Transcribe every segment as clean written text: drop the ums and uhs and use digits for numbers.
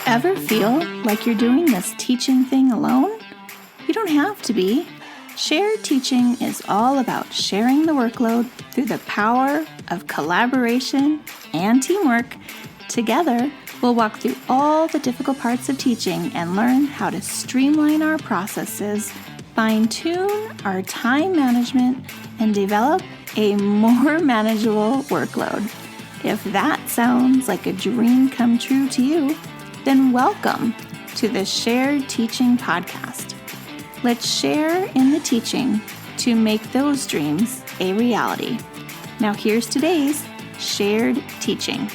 Ever feel like you're doing this teaching thing alone? You don't have to be. Shared teaching is all about sharing the workload through the power of collaboration and teamwork. Together, we'll walk through all the difficult parts of teaching and learn how to streamline our processes, fine-tune our time management, and develop a more manageable workload. If that sounds like a dream come true to you, then welcome to the Shared Teaching Podcast. Let's share in the teaching to make those dreams a reality. Now here's today's Shared Teaching.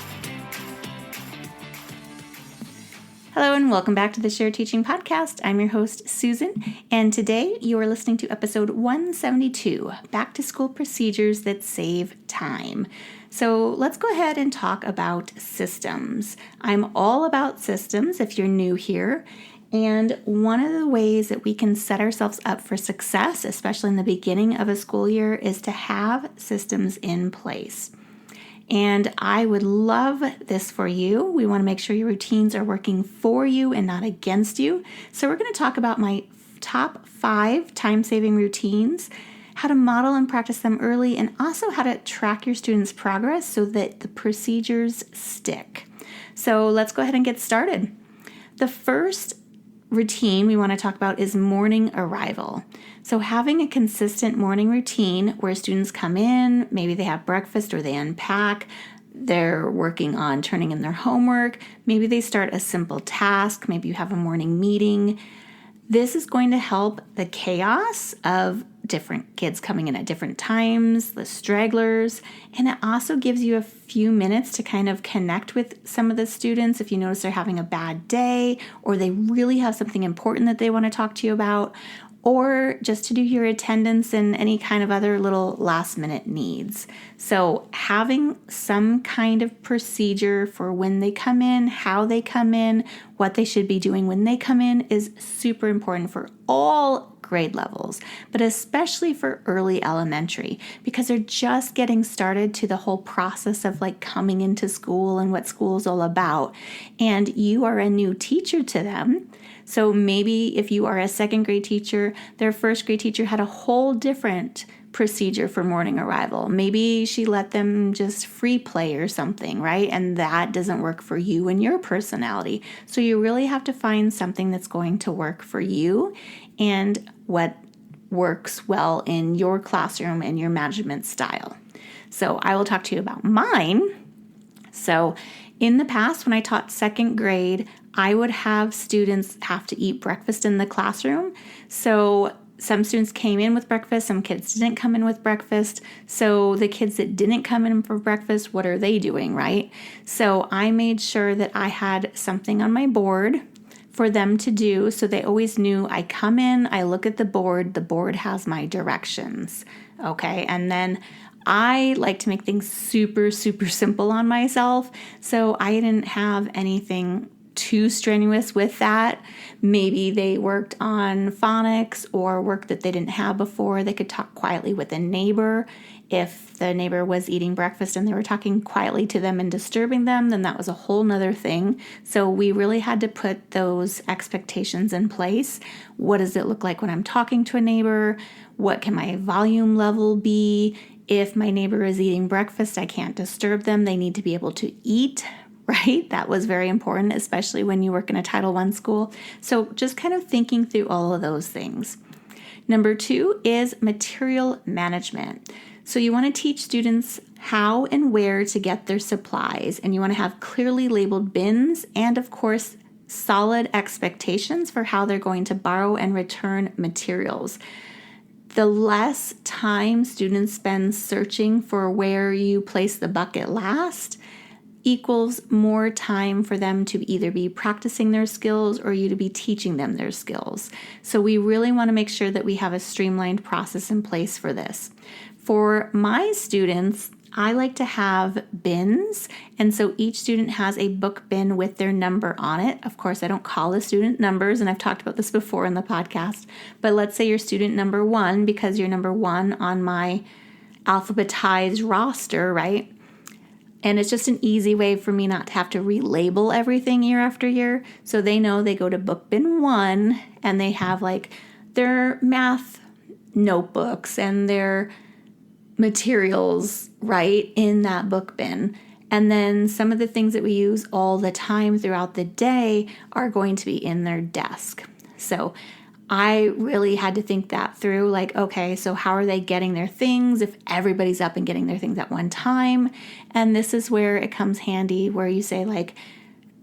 Hello and welcome back to the Shared Teaching Podcast. I'm your host, Susan, and today you are listening to episode 172, Back to School Procedures That Save Time. So let's go ahead and talk about systems. I'm all about systems if you're new here. And one of the ways that we can set ourselves up for success, especially in the beginning of a school year, is to have systems in place. And I would love this for you. We want to make sure your routines are working for you and not against you. So we're going to talk about my top 5 time-saving routines, how to model and practice them early, and also how to track your students' progress so that the procedures stick. So let's go ahead and get started. The first routine we want to talk about is morning arrival. So having a consistent morning routine where students come in, maybe they have breakfast or they unpack, they're working on turning in their homework, maybe they start a simple task, maybe you have a morning meeting. This is going to help the chaos of different kids coming in at different times, the stragglers, and it also gives you a few minutes to kind of connect with some of the students if you notice they're having a bad day or they really have something important that they want to talk to you about, or just to do your attendance and any kind of other little last minute needs. So having some kind of procedure for when they come in, how they come in, what they should be doing when they come in is super important for all grade levels, but especially for early elementary because they're just getting started to the whole process of like coming into school and what school is all about. And you are a new teacher to them. So maybe if you are a second grade teacher, their first grade teacher had a whole different procedure for morning arrival. Maybe she let them just free play or something, right? And that doesn't work for you and your personality. So you really have to find something that's going to work for you and what works well in your classroom and your management style. So I will talk to you about mine. So in the past, when I taught second grade, I would have students have to eat breakfast in the classroom. So some students came in with breakfast, some kids didn't come in with breakfast. So the kids that didn't come in for breakfast, what are they doing, right? So I made sure that I had something on my board for them to do. So they always knew I come in, I look at the board has my directions. Okay. And then I like to make things super, super simple on myself. So I didn't have anything too strenuous with that. Maybe they worked on phonics or work that they didn't have before. They could talk quietly with a neighbor. If the neighbor was eating breakfast and they were talking quietly to them and disturbing them, then that was a whole nother thing. So we really had to put those expectations in place. What does it look like when I'm talking to a neighbor? What can my volume level be? If my neighbor is eating breakfast, I can't disturb them. They need to be able to eat, right? That was very important, especially when you work in a Title I school. So just kind of thinking through all of those things. Number 2 is material management. So you want to teach students how and where to get their supplies, and you want to have clearly labeled bins and, of course, solid expectations for how they're going to borrow and return materials. The less time students spend searching for where you place the bucket last equals more time for them to either be practicing their skills or you to be teaching them their skills. So we really want to make sure that we have a streamlined process in place for this. For my students, I like to have bins, and so each student has a book bin with their number on it. Of course, I don't call the student numbers, and I've talked about this before in the podcast, but let's say you're student number 1 because you're number 1 on my alphabetized roster, right? And it's just an easy way for me not to have to relabel everything year after year. So they know they go to book bin 1 and they have like their math notebooks and their materials right in that book bin. And then some of the things that we use all the time throughout the day are going to be in their desk. So I really had to think that through, like, okay, so how are they getting their things if everybody's up and getting their things at one time? And this is where it comes handy, where you say, like,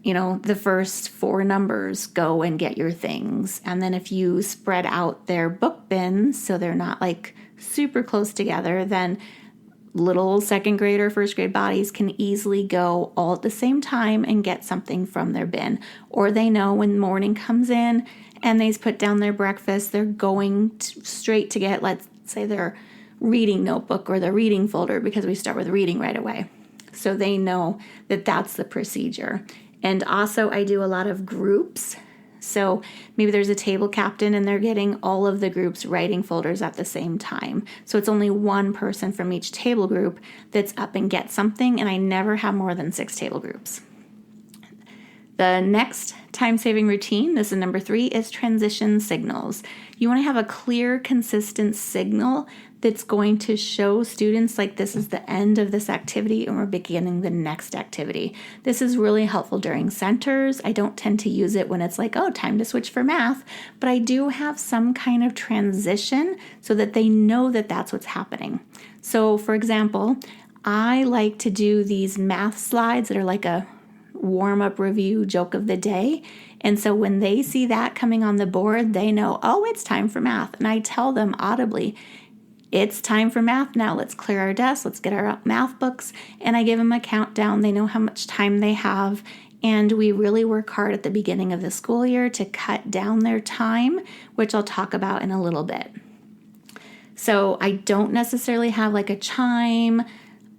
you know, the first 4 numbers, go and get your things. And then if you spread out their book bins so they're not like super close together, then little second grade or first grade bodies can easily go all at the same time and get something from their bin. Or they know when morning comes in and they put down their breakfast, they're going straight to get, let's say, their reading notebook or their reading folder, because we start with reading right away. So they know that that's the procedure. And also I do a lot of groups. So maybe there's a table captain and they're getting all of the groups writing folders at the same time. So it's only one person from each table group that's up and gets something, and I never have more than 6 table groups. The next time-saving routine, this is number 3, is transition signals. You want to have a clear, consistent signal that's going to show students like this is the end of this activity and we're beginning the next activity. This is really helpful during centers. I don't tend to use it when it's like, oh, time to switch for math, but I do have some kind of transition so that they know that that's what's happening. So for example, I like to do these math slides that are like a warm-up review joke of the day. And so when they see that coming on the board, they know, oh, it's time for math. And I tell them audibly, it's time for math now. Let's clear our desks. Let's get our math books. And I give them a countdown. They know how much time they have. And we really work hard at the beginning of the school year to cut down their time, which I'll talk about in a little bit. So I don't necessarily have like a chime,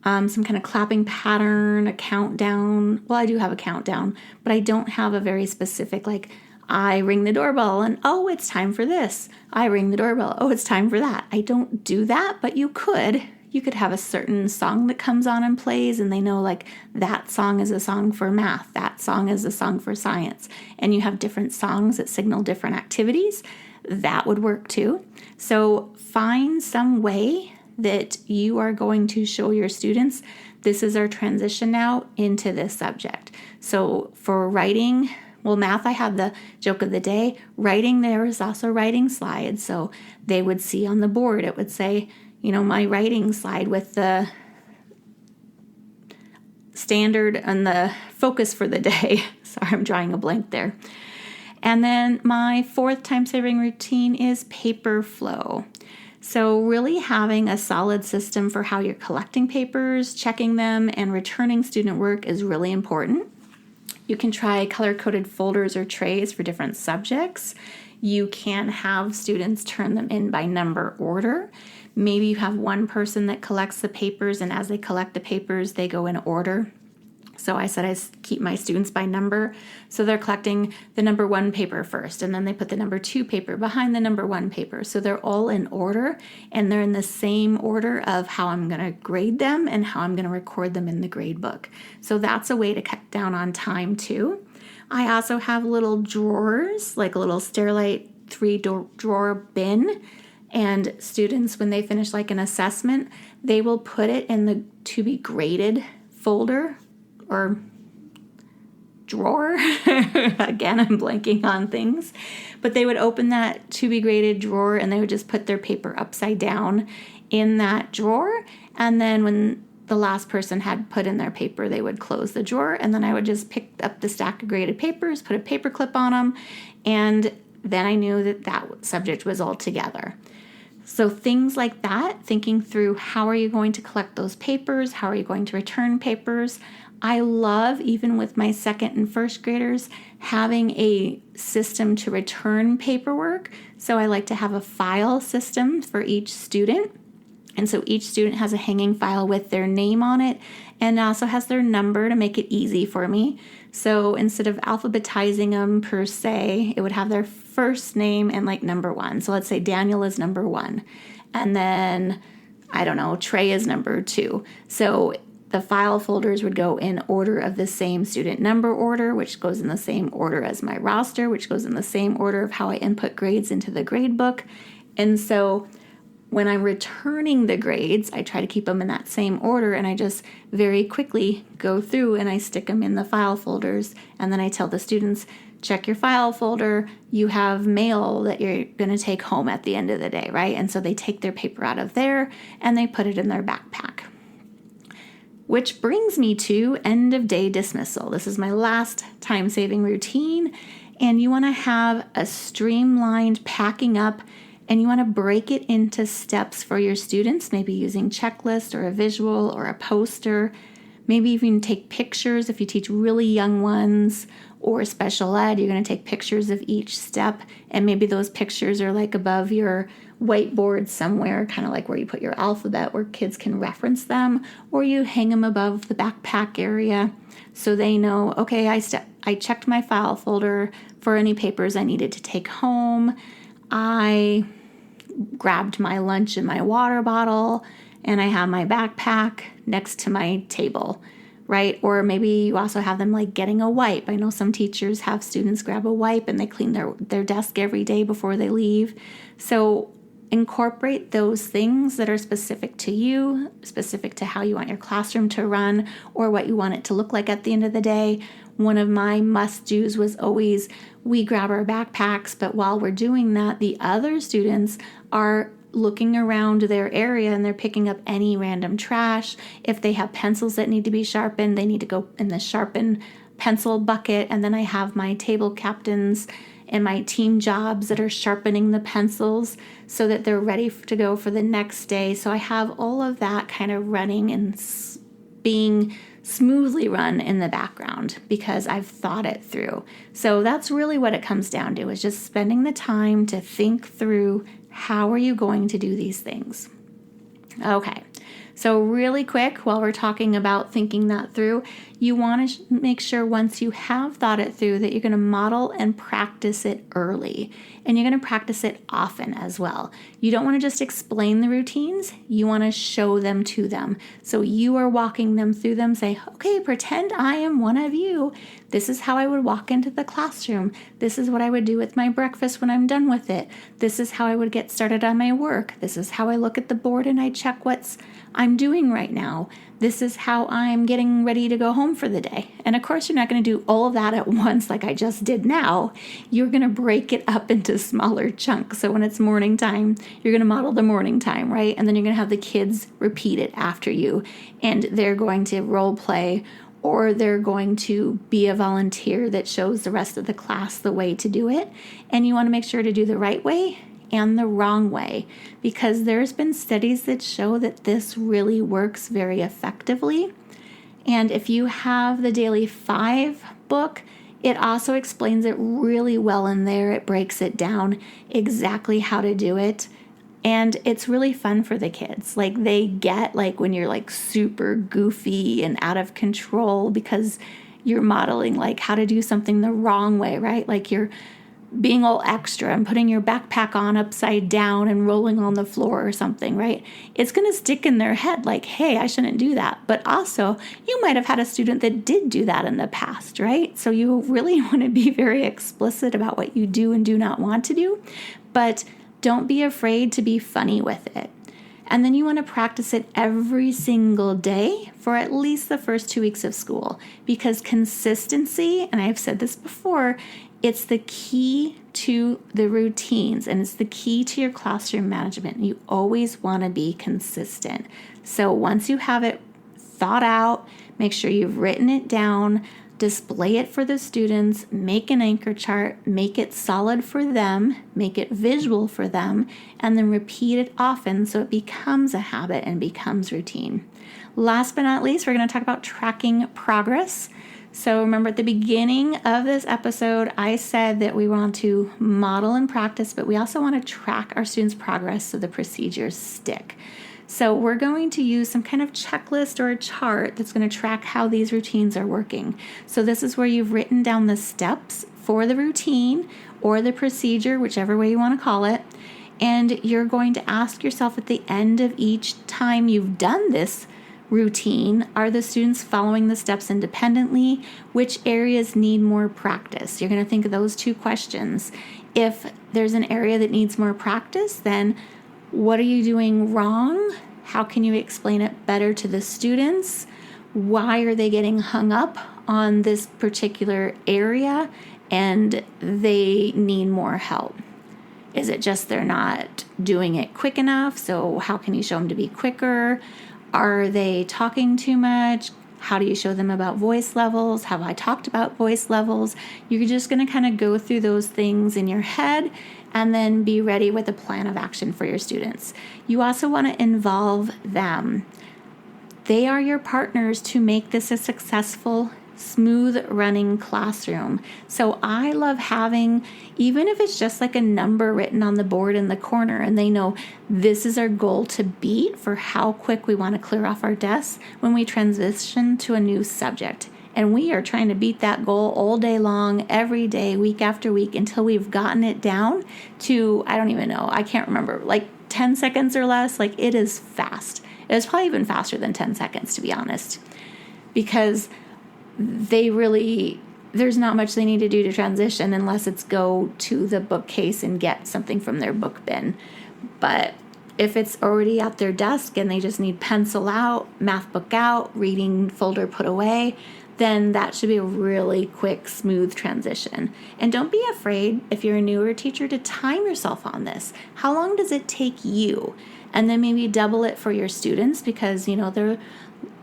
some kind of clapping pattern, a countdown. Well, I do have a countdown, but I don't have a very specific, like, I ring the doorbell and, oh, it's time for this. I ring the doorbell. Oh, it's time for that. I don't do that, but you could. You could have a certain song that comes on and plays, and they know, like, that song is a song for math. That song is a song for science. And you have different songs that signal different activities. That would work too. So find some way that you are going to show your students, this is our transition now into this subject. So for writing, well, math, I had the joke of the day. Writing, there was also writing slides. So they would see on the board, it would say, you know, my writing slide with the standard and the focus for the day. Sorry, I'm drawing a blank there. And then my 4th time-saving routine is paper flow. So really having a solid system for how you're collecting papers, checking them, and returning student work is really important. You can try color-coded folders or trays for different subjects. You can have students turn them in by number order. Maybe you have one person that collects the papers, and as they collect the papers, they go in order. So I said I keep my students by number. So they're collecting the number 1 paper first, and then they put the number 2 paper behind the number 1 paper. So they're all in order, and they're in the same order of how I'm going to grade them and how I'm going to record them in the grade book. So that's a way to cut down on time too. I also have little drawers, like a little Sterilite 3-drawer bin. And students, when they finish like an assessment, they will put it in the to be graded folder or drawer. Again, I'm blanking on things. But they would open that to be graded drawer and they would just put their paper upside down in that drawer. And then when the last person had put in their paper, they would close the drawer. And then I would just pick up the stack of graded papers, put a paper clip on them. And then I knew that that subject was all together. So things like that, thinking through how are you going to collect those papers? How are you going to return papers? I love, even with my 2nd and 1st graders, having a system to return paperwork. So I like to have a file system for each student. And so each student has a hanging file with their name on it and also has their number to make it easy for me. So instead of alphabetizing them per se, it would have their first name and like number 1. So let's say Daniel is number 1. And then, I don't know, Trey is number 2. So the file folders would go in order of the same student number order, which goes in the same order as my roster, which goes in the same order of how I input grades into the grade book. And so when I'm returning the grades, I try to keep them in that same order, and I just very quickly go through and I stick them in the file folders. And then I tell the students, check your file folder. You have mail that you're going to take home at the end of the day, right? And so they take their paper out of there and they put it in their backpack. Which brings me to end of day dismissal. This is my last time-saving routine, and you want to have a streamlined packing up, and you want to break it into steps for your students, maybe using checklist or a visual or a poster. Maybe even take pictures if you teach really young ones, or special ed, you're going to take pictures of each step, and maybe those pictures are like above your whiteboard somewhere, kind of like where you put your alphabet where kids can reference them, or you hang them above the backpack area so they know, okay, I checked my file folder for any papers I needed to take home. I grabbed my lunch and my water bottle, and I have my backpack next to my table, right? Or maybe you also have them like getting a wipe. I know some teachers have students grab a wipe and they clean their desk every day before they leave. So incorporate those things that are specific to you, specific to how you want your classroom to run or what you want it to look like at the end of the day. One of my must-dos was always, we grab our backpacks, but while we're doing that, the other students are looking around their area and they're picking up any random trash. If they have pencils that need to be sharpened, they need to go in the sharpen pencil bucket. And then I have my table captains and my team jobs that are sharpening the pencils so that they're ready to go for the next day. So I have all of that kind of running and being smoothly run in the background because I've thought it through. So that's really what it comes down to, is just spending the time to think through, how are you going to do these things? Okay. So really quick, while we're talking about thinking that through, you want to make sure once you have thought it through that you're going to model and practice it early. And you're going to practice it often as well. You don't want to just explain the routines. You want to show them to them. So you are walking them through them. Say, okay, pretend I am one of you. This is how I would walk into the classroom. This is what I would do with my breakfast when I'm done with it. This is how I would get started on my work. This is how I look at the board and I check I'm doing right now. This is how I'm getting ready to go home for the day. And of course, you're not going to do all of that at once like I just did now. You're going to break it up into smaller chunks. So when it's morning time, you're going to model the morning time, right? And then you're going to have the kids repeat it after you. And they're going to role play, or they're going to be a volunteer that shows the rest of the class the way to do it. And you want to make sure to do the right way and the wrong way, because there's been studies that show that this really works very effectively. And if you have the Daily 5 book, it also explains it really well in there. It breaks it down exactly how to do it. And it's really fun for the kids. Like they get like when you're like super goofy and out of control because you're modeling like how to do something the wrong way, right? Like you're being all extra and putting your backpack on upside down and rolling on the floor or something, right? It's going to stick in their head like, hey, I shouldn't do that. But also, you might have had a student that did do that in the past, right? So you really want to be very explicit about what you do and do not want to do, but don't be afraid to be funny with it. And then you want to practice it every single day for at least the first 2 weeks of school, because consistency, and I've said this before, it's the key to the routines and it's the key to your classroom management. You always want to be consistent. So once you have it thought out, make sure you've written it down, display it for the students, make an anchor chart, make it solid for them, make it visual for them, and then repeat it often so it becomes a habit and becomes routine. Last but not least, we're going to talk about tracking progress. So remember at the beginning of this episode, I said that we want to model and practice, but we also want to track our students' progress so the procedures stick. So we're going to use some kind of checklist or a chart that's going to track how these routines are working. So this is where you've written down the steps for the routine or the procedure, whichever way you want to call it. And you're going to ask yourself at the end of each time you've done this routine? Are the students following the steps independently? Which areas need more practice? You're going to think of those two questions. If there's an area that needs more practice, then what are you doing wrong? How can you explain it better to the students? Why are they getting hung up on this particular area and they need more help? Is it just they're not doing it quick enough? So how can you show them to be quicker? Are they talking too much? How do you show them about voice levels? Have I talked about voice levels? You're just going to kind of go through those things in your head and then be ready with a plan of action for your students. You also want to involve them. They are your partners to make this a successful, smooth running classroom. So I love having, even if it's just like a number written on the board in the corner and they know this is our goal to beat for how quick we want to clear off our desks when we transition to a new subject. And we are trying to beat that goal all day long, every day, week after week, until we've gotten it down to, I don't even know, I can't remember, like 10 seconds or less. Like, it is fast. It's probably even faster than 10 seconds, to be honest, because there's not much they need to do to transition unless it's go to the bookcase and get something from their book bin. But if it's already at their desk and they just need pencil out, math book out, reading folder put away, then that should be a really quick, smooth transition. And don't be afraid, if you're a newer teacher, to time yourself on this. How long does it take you? And then maybe double it for your students because,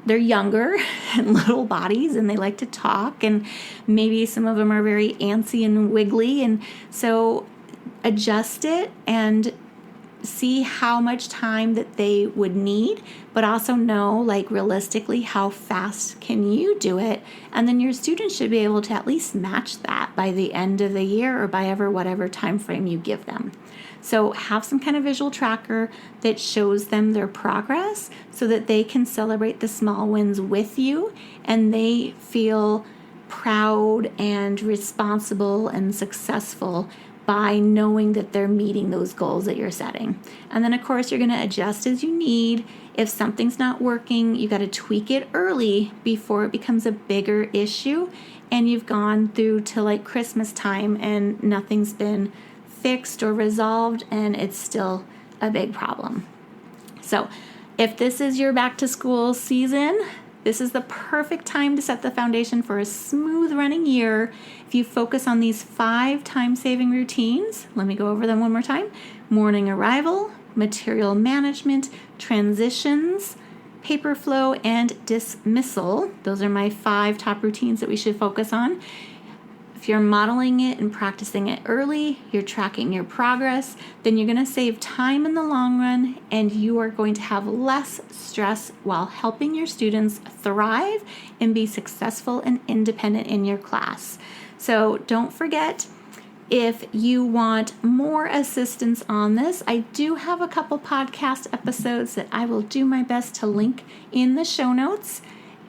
they're younger and little bodies and they like to talk, and maybe some of them are very antsy and wiggly. And so adjust it and see how much time that they would need, but also know, like, realistically, how fast can you do it? And then your students should be able to at least match that by the end of the year or by whatever time frame you give them. So have some kind of visual tracker that shows them their progress so that they can celebrate the small wins with you and they feel proud and responsible and successful by knowing that they're meeting those goals that you're setting. And then, of course, you're going to adjust as you need. If something's not working, you got to tweak it early before it becomes a bigger issue and you've gone through to like Christmas time and nothing's been fixed or resolved and it's still a big problem. So if this is your back to school season, this is the perfect time to set the foundation for a smooth running year. If you focus on these 5 time-saving routines, let me go over them one more time. Morning arrival, material management, transitions, paper flow, and dismissal. Those are my 5 top routines that we should focus on. If you're modeling it and practicing it early, you're tracking your progress, then you're going to save time in the long run and you are going to have less stress while helping your students thrive and be successful and independent in your class. So don't forget, if you want more assistance on this, I do have a couple podcast episodes that I will do my best to link in the show notes.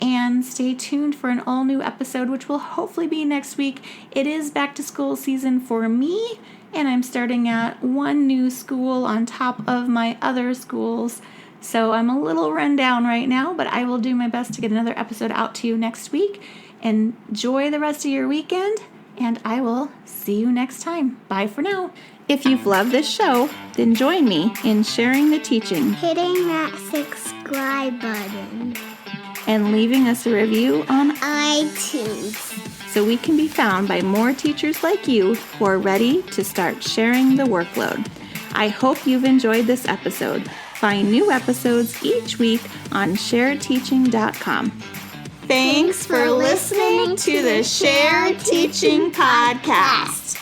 And stay tuned for an all-new episode, which will hopefully be next week. It is back to school season for me, and I'm starting at one new school on top of my other schools. So I'm a little run down right now, but I will do my best to get another episode out to you next week. Enjoy the rest of your weekend, and I will see you next time. Bye for now. If you've loved this show, then join me in sharing the teaching, hitting that subscribe button, and leaving us a review on iTunes so we can be found by more teachers like you who are ready to start sharing the workload. I hope you've enjoyed this episode. Find new episodes each week on sharedteaching.com. Thanks for listening to the Shared Teaching Podcast.